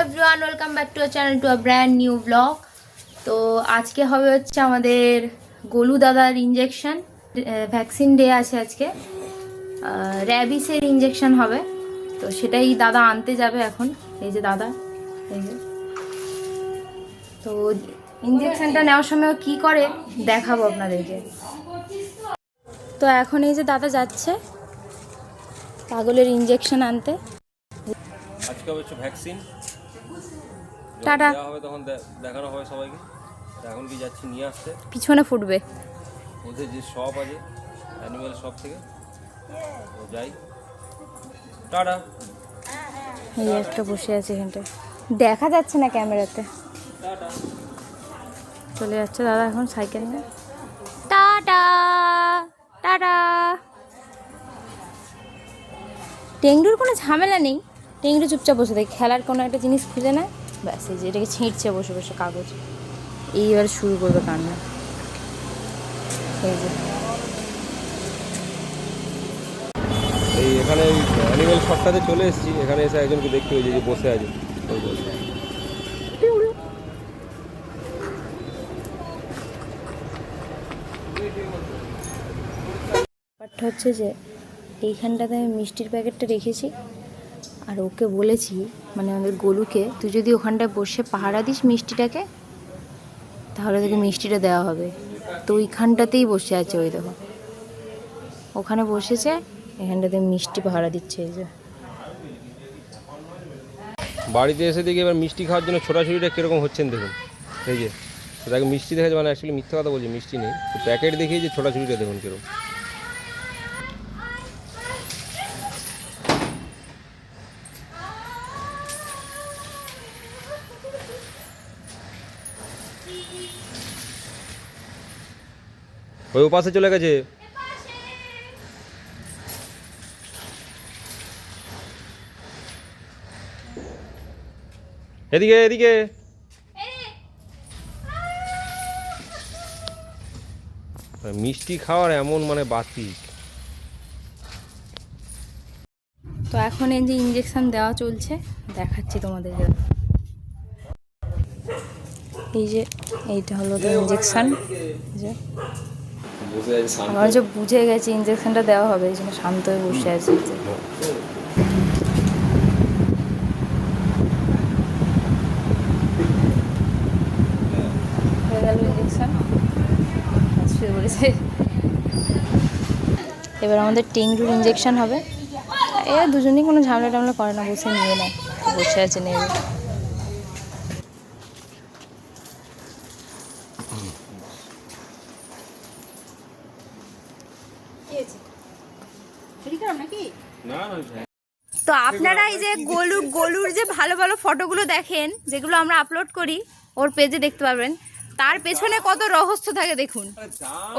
Everyone welcome back to our channel to a brand new blog. तो आज के হবে হচ্ছে আমাদের গোলু দাদার ইনজেকশন ভ্যাকসিন ডে আছে আজকে র‍্যাবিসের ইনজেকশন হবে তো সেটাই দাদা আনতে যাবে এখন এই যে দাদা এই যে তো ইনজেকশনটা নেওয়ার সময় কি করে দেখাবো আপনাদেরকে। তো এখন এই যে দাদা যাচ্ছে পাগলের ইনজেকশন আনতে। আজকে হচ্ছে ভ্যাকসিন টাটা দেওয়া হবে তখন দেখানো হবে সবাইকে। এখন কি যাচ্ছি নিয়ে আসতে পিছনে ফুটবে ওদের যে শপ আছে অ্যানিমেল শপ থেকে তো যাই টাটা। এই একটা বসে আছে এখানটায় দেখা যাচ্ছে না ক্যামেরাতে। চলে যাচ্ছে দাদা এখন সাইকেল নিয়ে। Tata tata. টেংডুর কোনো ঝামেলা নেই, টেংডু চুপচাপ বসে থাকে, খেলার কোনো একটা জিনিস খুঁজে নেয় ব্যাস এই যে এটাকে ছিঁড়ছে বসে বসে কাগজ। এইবার শুরু করবে কান্না। এই যে এই এখানে অ্যানিমেল শপটাতে চলে এসেছি, এখানে এসে একজনকে দেখতে হয়েছে যে বসে আছে ওই বসে। ব্যাপারটা হচ্ছে যে এইখানটাতে আমি মিষ্টির প্যাকেটটা রেখেছি আর ওকে বলেছি মানে আমাদের গোলুকে তুই যদি ওখানটায় বসে পাহারা দিস মিষ্টিটাকে তাহলে তোকে মিষ্টিটা দেওয়া হবে। তো ওইখানটাতেই বসে আছে ওই দেখো ওখানে বসেছে এখানটাতে মিষ্টি পাহারা দিচ্ছে। এই যে বাড়িতে এসে দেখি এবার মিষ্টি খাওয়ার জন্য ছোটাছুটিটা কীরকম হচ্ছেন দেখুন। এই যে তাকে মিষ্টি দেখেছে মানে অ্যাকচুয়ালি মিথ্যা কথা বলছি মিষ্টি নেই তো প্যাকেট দেখিয়ে যে ছোটাছুটিটা দেখুন কীরকম। ওই পাশে চলে গেছে। এদিকে এদিকে মিষ্টি খাওয়ার এমন মানে বাতিক। তো এখন এই যে ইঞ্জেকশন দেওয়া চলছে দেখাচ্ছি তোমাদের। এই যে এইটা হলো তো ইঞ্জেকশন যে আমার যে বুঝে গেছে ইঞ্জেকশনটা দেওয়া হবে এই জন্য শান্ত হয়ে বসে আছে। হয়ে গেল ইঞ্জেকশন শুয়ে পড়েছে। এবার আমাদের টেংডুর ইঞ্জেকশন হবে। এরা দুজনেই কোনো ঝামেলা টামলা করে না, বসে নিয়ে নেয় বসে আছে নেবে। তো আপনারা এই যে গোলুর যে ভালো ভালো ফটোগুলো দেখেন যেগুলো আমরা আপলোড করি ওর পেজে দেখতে পারবেন, তার পেছনে কত রহস্য থাকে দেখুন।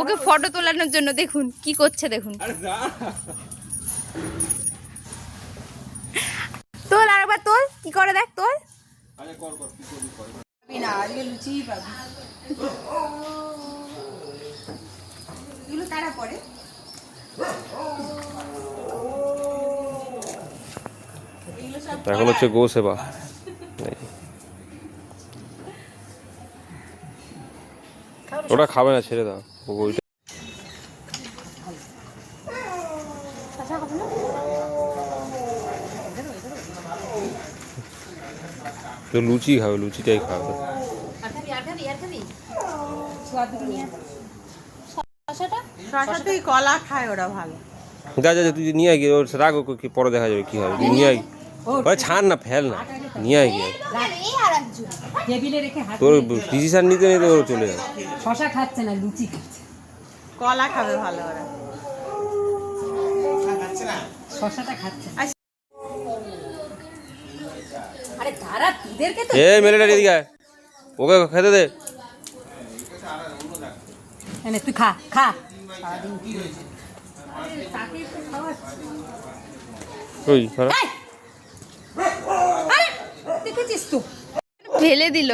ওকে ফটো তোলানোর জন্য দেখুন কি করছে দেখুন। তোল আরেকবার তোল কি করে দেখ তোল। এখন হচ্ছে গো সেবা। ওটা খাবে না ছেড়ে দাও ওইটা। তো লুচি খাবে লুচিটাই খাবে। কলা খায় ওরা ভালো। যা যা তুই নিয়ে গিয়ে ওর রাগ কি পরে দেখা যাবে কি হবে নিয়ে আই ওই ছাড় না ফেল না নিয়ে আই গিয়ে তোর ডিসিশন নিতে নিতে ওর চলে যাবে। শশা খাচ্ছে না লুচি খাচ্ছে, কলা খাবে ভালো ওরা শশাটা খাচ্ছে। আরে ধারা তোদেরকে তো এই মেলেটা এদিকে আয় ওকে খেতে দে। এনে তুই খা খা ওই দেখেছিস তো ফেলে দিল।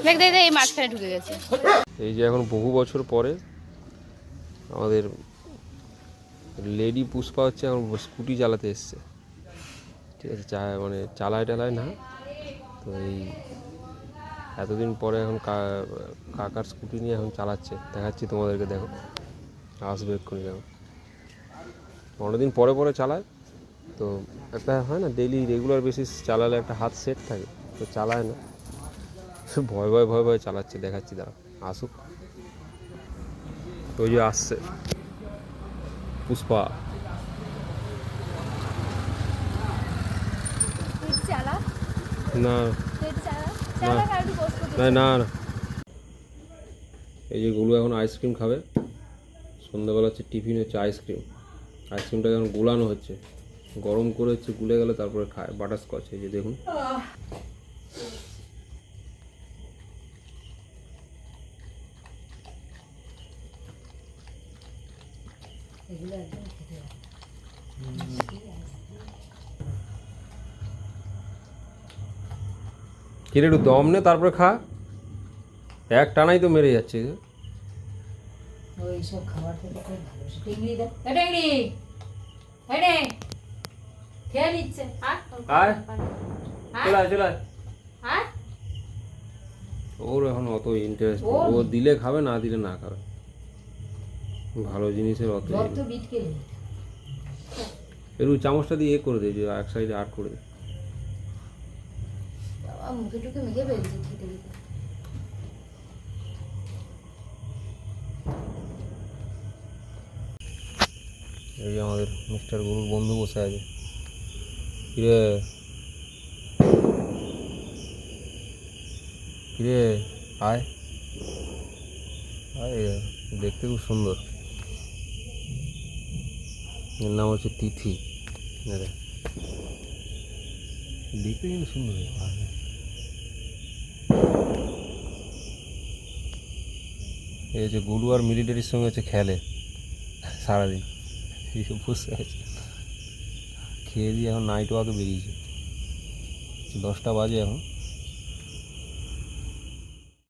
দেখ দেখ এই মাঝখানে ঢুকে গেছে। এই যে এখন বহু বছর পরে আমাদের এই যে এখন বহু বছর পরে আমাদের লেডি পুষ্পা হচ্ছে এখন স্কুটি চালাতে এসছে, ঠিক আছে, মানে চালায় টালায় না, তো এই এতদিন পরে এখন কাকার স্কুটি নিয়ে এখন চালাচ্ছে, দেখাচ্ছি তোমাদেরকে, দেখো আসবে এক্ষুনি, দেখো অনেকদিন পরে পরে চালায়, তো একটা হয় না ডেইলি রেগুলার বেসিস চালালে একটা হাত সেট থাকে, তো চালায় না, ভয় ভয় ভয় ভয় চালাচ্ছে, দেখাচ্ছি দাঁড়া আসুক, ওই যে আসছে পুষ্পা। না না না না, এই যে গুলো এখন আইসক্রিম খাবে, সন্ধ্যাবেলা হচ্ছে টিফিন হচ্ছে আইসক্রিম, আইসক্রিমটাকে এখন গুলানো হচ্ছে, গরম করে হচ্ছে গুলে গেলে তারপরে খায় বাটারস্কচ, এই যে দেখুন। কিরে একটু দম নে তারপরে খা, এক টানাই তো মেরে যাচ্ছে। ওইসব খাবার খেতে খুব ভালোবাসে। টিংড়ি দে, টিংড়ি হেডে খেয়ে নিচ্ছে। আয় চলে আয় চলে আয়। ওর এখন অত ইন্টারেস্ট, ও দিলে খাবে, না দিলে না খাবে, ভালো জিনিসের অত একটু চামচটা দিয়ে করে দে, যে এক সাইডে আট করে দে। মুখে টুকে মেখে ফেলছি খেতে খেতে। এই যে আমাদের মিস্টার গুরুর বন্ধু বসে আছে, কিরে কিরে আয় আয়, দেখতে খুব সুন্দর, এর নাম হচ্ছে তিথি, দেখতে কিন্তু সুন্দর, এই যে গুরু আর মিলিটারির সঙ্গে হচ্ছে খেলে সারাদিন, বসে আছে, খেয়ে দিয়ে এখন নাইট ওয়াকে বেরিয়েছে, 10টা বাজে এখন।